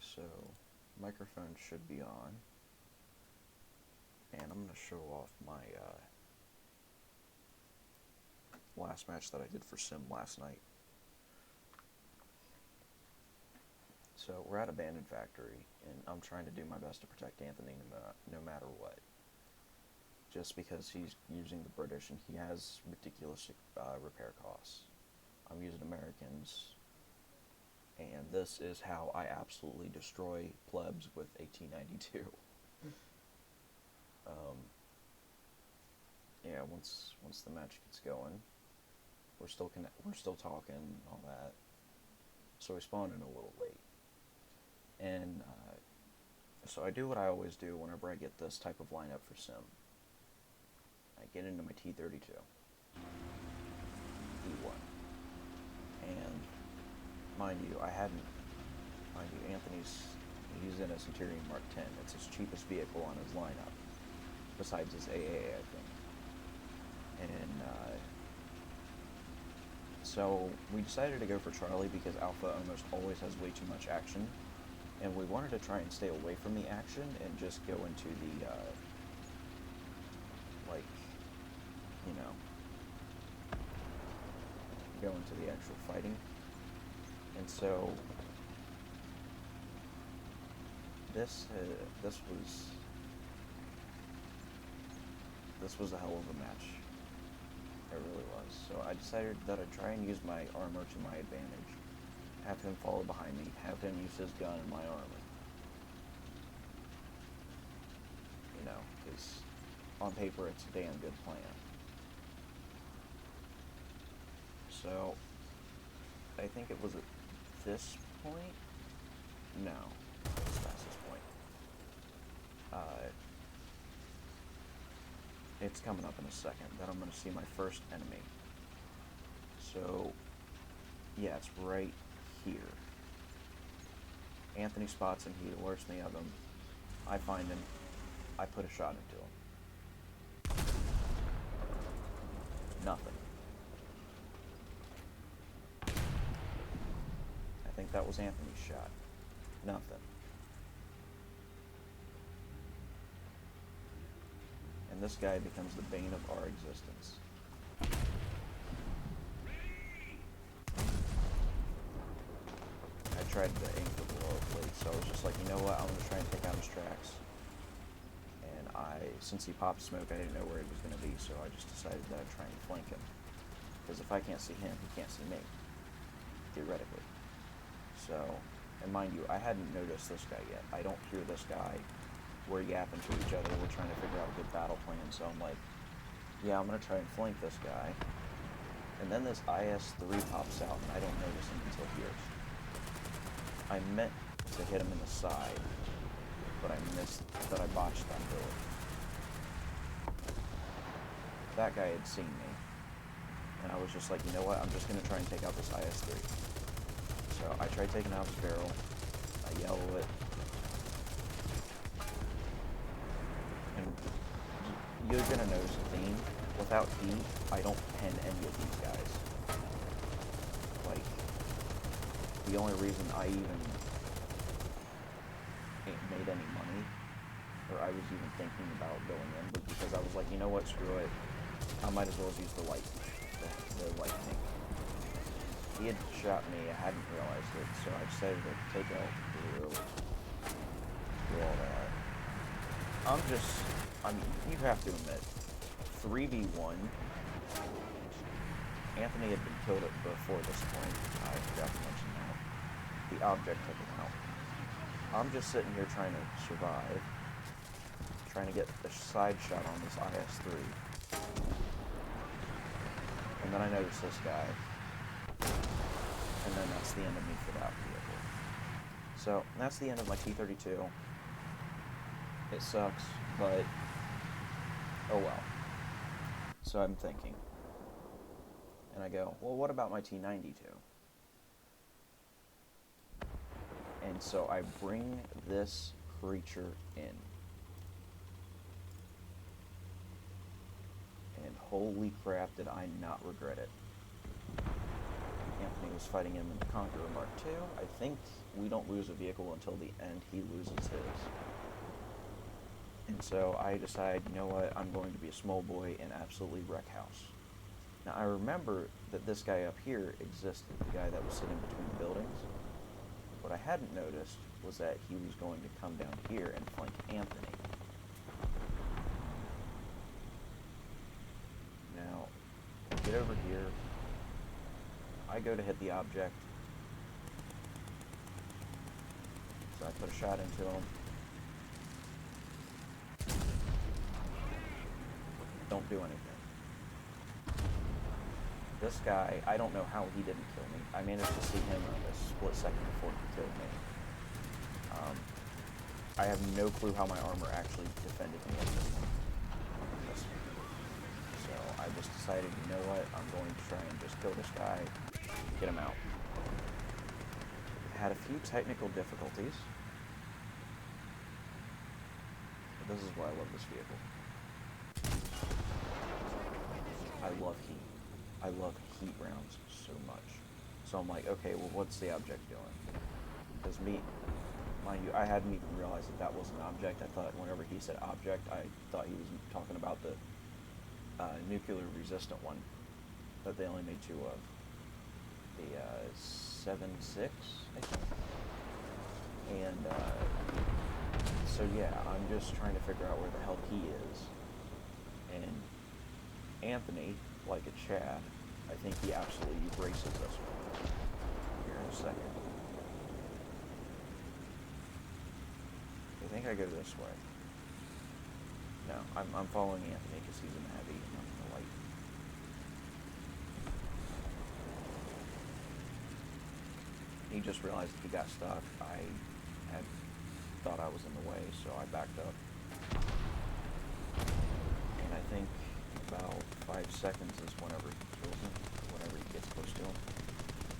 So microphone should be on, and I'm going to show off my last match that I did for Sim last night. So we're at Abandoned Factory, and I'm trying to do my best to protect Anthony no matter what. Just because he's using the British and he has ridiculous repair costs. I'm using Americans, and this is how I absolutely destroy plebs with a T92. Yeah, once the match gets going, we're still talking and all that. So we spawned in a little late, and so I do what I always do whenever I get this type of lineup for Sim. I get into my T32, E1, and mind you, he's in a Centurion Mark 10. It's his cheapest vehicle on his lineup, besides his AA, I think. And so we decided to go for Charlie because Alpha almost always has way too much action, and we wanted to try and stay away from the action and just go into the go into the actual fighting. And so this was a hell of a match. It really was. So I decided that I'd try and use my armor to my advantage. Have him follow behind me. Have him use his gun and my armor. Because on paper it's a damn good plan. So I think it was at this point. No, it was past this point. It's coming up in a second that I'm going to see my first enemy. So, yeah, it's right here. Anthony spots him, he alerts me of him. I find him, I put a shot into him. Nothing. I think that was Anthony's shot. Nothing. And this guy becomes the bane of our existence. I tried to aim for the lower plate, so I was just like, you know what, I'm going to try and take out his tracks. And since he popped smoke, I didn't know where he was going to be, so I just decided that I'd try and flank him. Because if I can't see him, he can't see me. Theoretically. So, and mind you, I hadn't noticed this guy yet. I don't hear this guy. We're yapping to each other. We're trying to figure out a good battle plan. So I'm like, yeah, I'm going to try and flank this guy. And then this IS-3 pops out, and I don't notice him until here. I meant to hit him in the side, but I botched that bullet. That guy had seen me. And I was just like, you know what, I'm just going to try and take out this IS-3. So I tried taking out his barrel. I yell it. And you're going to notice a theme. Without heat, I don't pen any of these guys. Like, the only reason I even made any money, or I was even thinking about going in, was because I was like, you know what, screw it. I might as well use the lightning. He had shot me, I hadn't realized it, so I decided to take out really early. Do all that. You have to admit, 3v1, Anthony had been killed before this point. I forgot to mention that. The object took him out. I'm just sitting here trying to survive, trying to get a side shot on this IS-3. And then I notice this guy. And then that's the end of me for that vehicle. So, that's the end of my T32. It sucks, but oh well. So I'm thinking. And I go, well, what about my T92? And so I bring this creature in. And holy crap, did I not regret it. Anthony was fighting him in the Conqueror Mark II. I think we don't lose a vehicle until the end. He loses his. And so I decide, you know what, I'm going to be a small boy and absolutely wreck house. Now I remember that this guy up here existed, the guy that was sitting between the buildings. What I hadn't noticed was that he was going to come down here and flank Anthony. Now, get over here. I go to hit the object. So I put a shot into him. Don't do anything. This guy, I don't know how he didn't kill me. I managed to see him in a split second before he killed me. I have no clue how my armor actually defended me at this point. So I just decided, you know what, I'm going to try and just kill this guy, get him out. Had a few technical difficulties. But this is why I love this vehicle. I love heat. I love heat rounds so much. So I'm like, okay, well, what's the object doing? Because mind you, I hadn't even realized that was an object. I thought whenever he said object, I thought he was talking about the nuclear resistant one that they only made two of. The 7.6, I think. And so yeah, I'm just trying to figure out where the hell he is. And Anthony, like a Chad, I think he absolutely erases this one. Here in a second. I think I go this way. No, I'm following Anthony because he's in the heavy and I'm in the light. He just realized he got stuck. I had thought I was in the way, so I backed up. And I think about 5 seconds is whenever he kills him, whenever he gets close to him.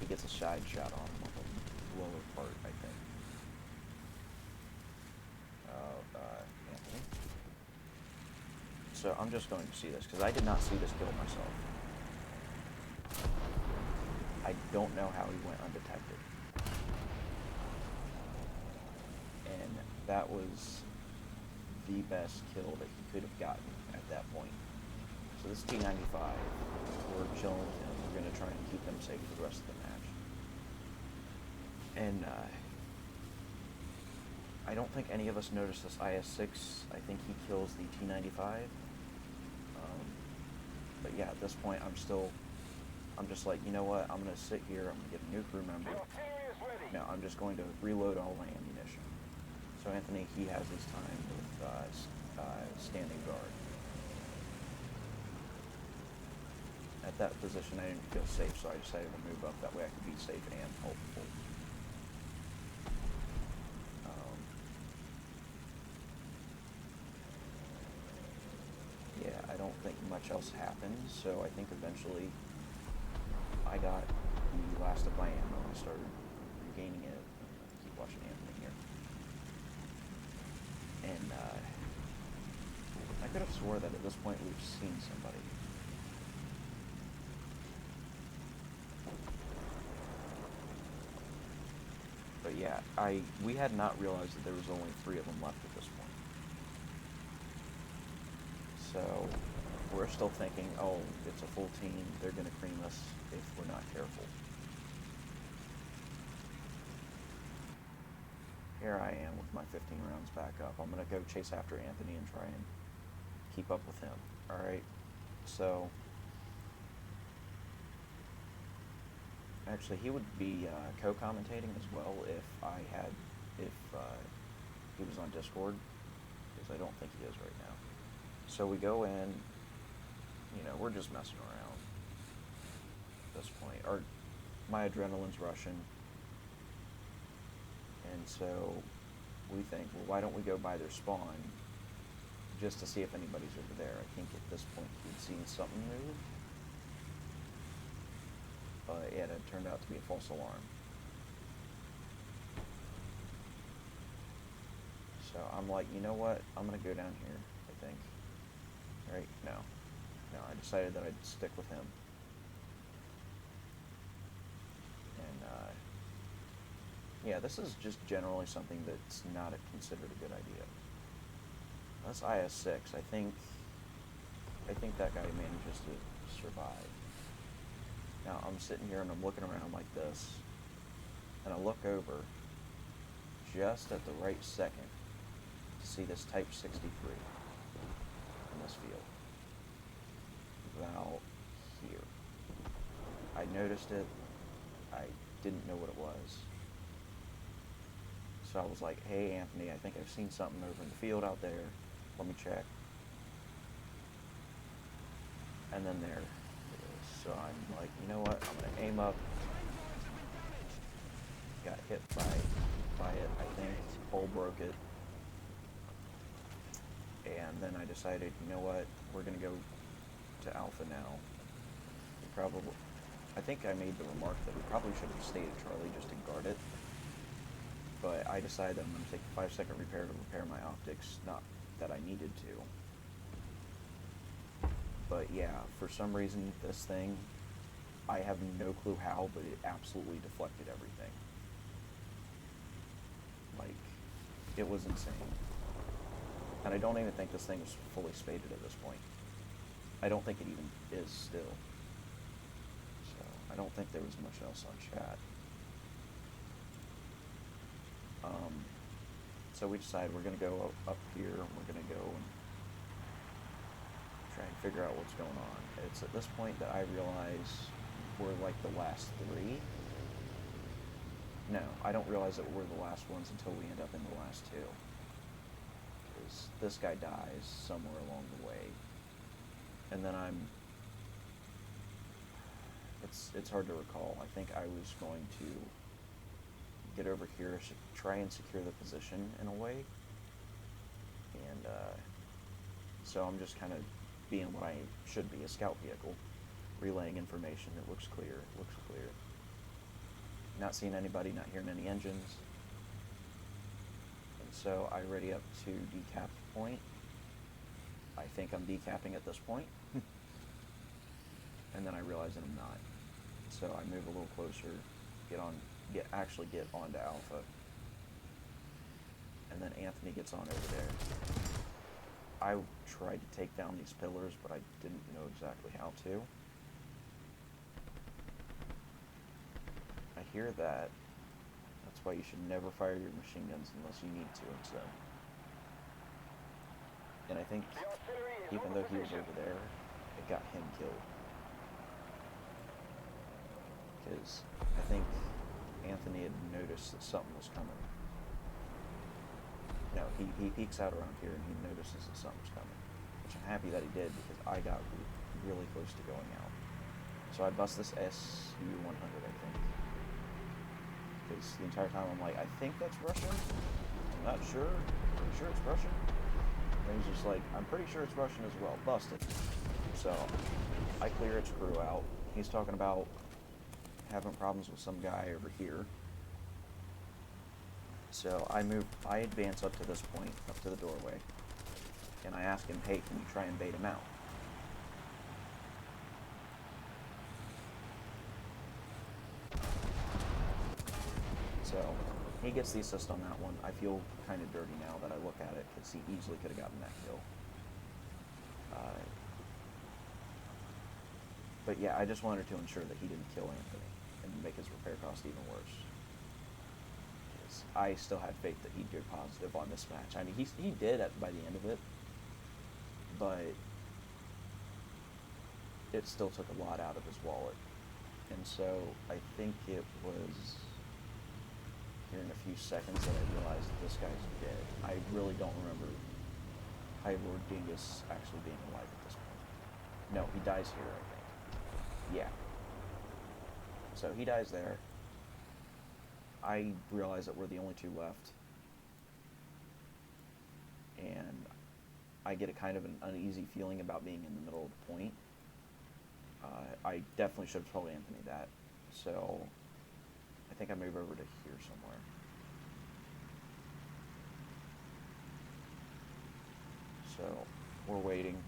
He gets a side shot on him on the lower part, I think. Anthony. So I'm just going to see this, because I did not see this kill myself. I don't know how he went undetected. And that was the best kill that he could have gotten at that point. So this T-95, we're chilling with him. We're going to try and keep him safe for the rest of the match. And I don't think any of us noticed this IS-6. I think he kills the T-95. But yeah, at this point, I'm just like, you know what? I'm going to sit here. I'm going to get a new crew member. Now, I'm just going to reload all my ammunition. So Anthony, he has his time with standing guard. At that position, I didn't feel safe, so I decided to move up. That way I could be safe and helpful. Yeah, I don't think much else happened, so I think eventually I got the last of my ammo. I started regaining it. Keep watching Anthony here. And I could have swore that at this point we've seen somebody. But yeah, we had not realized that there was only 3 of them left at this point. So we're still thinking, oh, it's a full team. They're going to cream us if we're not careful. Here I am with my 15 rounds back up. I'm going to go chase after Anthony and try and keep up with him. All right. So actually, he would be co-commentating as well if he was on Discord, because I don't think he is right now. So we go in, we're just messing around at this point. My adrenaline's rushing, and so we think, well, why don't we go by their spawn just to see if anybody's over there. I think at this point he'd seen something move. But yeah, it turned out to be a false alarm. So I'm like, you know what? I'm going to go down here, I think. Right? No, I decided that I'd stick with him. Yeah, this is just generally something that's not considered a good idea. That's IS-6. I think that guy manages to survive. Now, I'm sitting here and I'm looking around like this, and I look over just at the right second to see this Type 63 in this field. About here. I noticed it. I didn't know what it was. So I was like, hey, Anthony, I think I've seen something over in the field out there. Let me check. And then there it is. So I'm like, you know what? I'm going to aim up. Got hit by it, I think. Pole broke it. And then I decided, you know what? We're going to go to Alpha now. I think I made the remark that we probably should have stayed at Charlie just to guard it. But I decided that I'm going to take a 5-second repair to repair my optics, not that I needed to. But yeah, for some reason, this thing, I have no clue how, but it absolutely deflected everything. Like, it was insane. And I don't even think this thing is fully spaded at this point. I don't think it even is still. So, I don't think there was much else on chat. So we decided we're going to go up here, and we're going to go and try and figure out what's going on. It's at this point that I realize we're like the last three. No, I don't realize that we're the last ones until we end up in the last two. Because this guy dies somewhere along the way. And then it's hard to recall. I think I was going to get over here, try and secure the position in a way. And so I'm just kind of being what I should be, a scout vehicle, relaying information. It looks clear, Not seeing anybody, not hearing any engines. And so I ready up to decap point. I think I'm decapping at this point. And then I realize that I'm not. So I move a little closer, actually get onto Alpha. And then Anthony gets on over there. I tried to take down these pillars, but I didn't know exactly how to. I hear that. That's why you should never fire your machine guns unless you need to, and so. And I think, even though he was over there, it got him killed. Because I think Anthony had noticed that something was coming. No, he peeks out around here and he notices that something's coming. Which I'm happy that he did, because I got really close to going out. So I bust this SU-100, I think. Because the entire time I'm like, I think that's Russian. I'm not sure. Pretty sure it's Russian. And he's just like, I'm pretty sure it's Russian as well. Busted. So I clear its crew out. He's talking about having problems with some guy over here. So I advance up to this point, up to the doorway, and I ask him, hey, can you try and bait him out? So he gets the assist on that one. I feel kind of dirty now that I look at it, because he easily could have gotten that kill. But yeah, I just wanted to ensure that he didn't kill Anthony and make his repair cost even worse. I still had faith that he'd go positive on this match. I mean, he did by the end of it, but it still took a lot out of his wallet. And so I think it was here in a few seconds that I realized that this guy's dead. I really don't remember High Lord Dingus actually being alive at this point. No, he dies here, I think. Yeah. So he dies there. I realize that we're the only two left. And I get a kind of an uneasy feeling about being in the middle of the point. I definitely should have told Anthony that. So I think I move over to here somewhere. So we're waiting.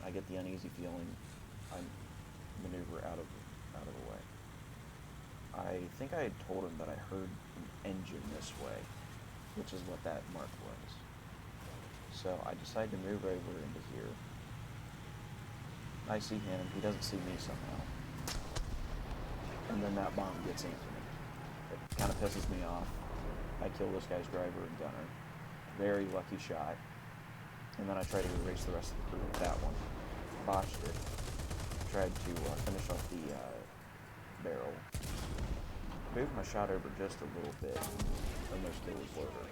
I get the uneasy feeling. I maneuver out of the way. I think I had told him that I heard an engine this way, which is what that mark was. So I decided to move over into here. I see him, he doesn't see me somehow. And then that bomb gets Anthony. It kind of pisses me off. I kill this guy's driver and gunner. Very lucky shot. And then I try to erase the rest of the crew with that one. Botched it. Tried to finish off the barrel. Moved my shot over just a little bit. Almost killed his loader.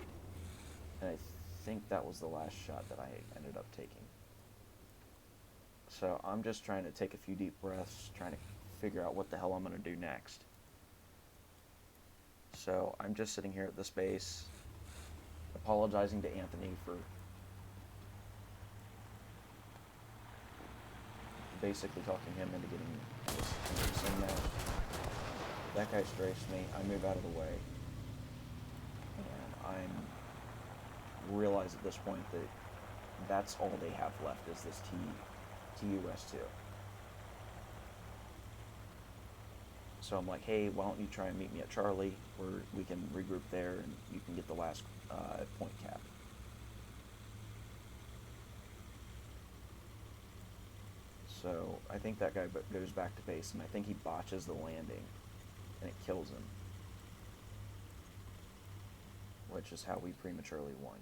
And I think that was the last shot that I ended up taking. So I'm just trying to take a few deep breaths, trying to figure out what the hell I'm going to do next. So I'm just sitting here at this base, apologizing to Anthony for basically talking him into getting this in match. That guy strafes me, I move out of the way, and I realize at this point that that's all they have left is this TUS2. So I'm like, hey, why don't you try and meet me at Charlie, where we can regroup there and you can get the last point cap. So I think that guy goes back to base, and I think he botches the landing, and it kills him. Which is how we prematurely won.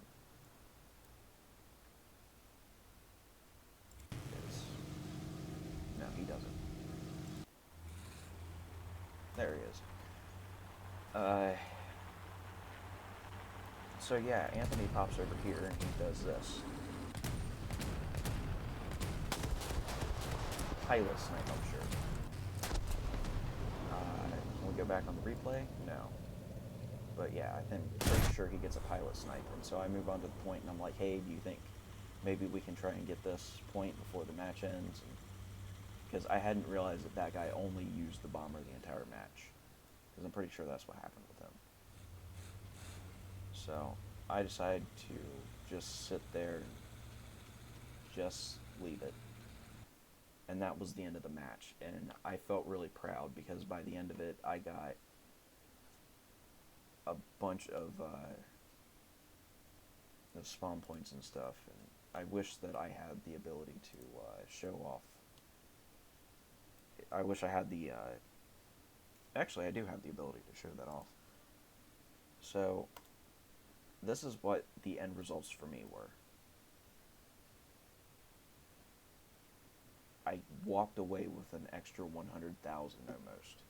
No, he doesn't. There he is. So yeah, Anthony pops over here and he does this. Pilot snipe, I'm sure. Can we go back on the replay? No. But yeah, I'm pretty sure he gets a pilot snipe. And so I move on to the point and I'm like, hey, do you think maybe we can try and get this point before the match ends? Because I hadn't realized that that guy only used the bomber the entire match. Because I'm pretty sure that's what happened with him. So I decided to just sit there and just leave it. And that was the end of the match. And I felt really proud because by the end of it, I got a bunch of spawn points and stuff. And I wish that I had the ability to show off. I wish I had the... actually, I do have the ability to show that off. So, this is what the end results for me were. I walked away with an extra 100,000 almost.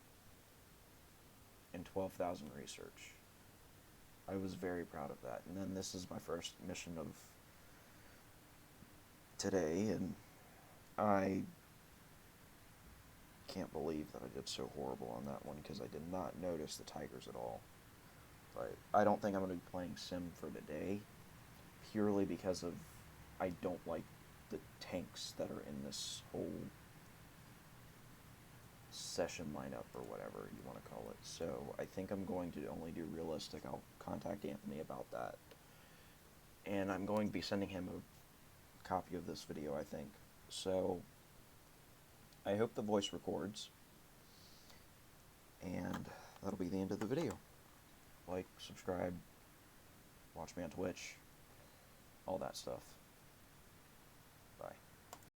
And 12,000 research. I was very proud of that. And then this is my first mission of today, and I can't believe that I did so horrible on that one because I did not notice the tigers at all. But I don't think I'm going to be playing Sim for today, purely because of I don't like the tanks that are in this whole session lineup or whatever you want to call it. So I think I'm going to only do realistic. I'll contact Anthony about that. And I'm going to be sending him a copy of this video, I think. So I hope the voice records. And that'll be the end of the video. Like, subscribe, watch me on Twitch, all that stuff.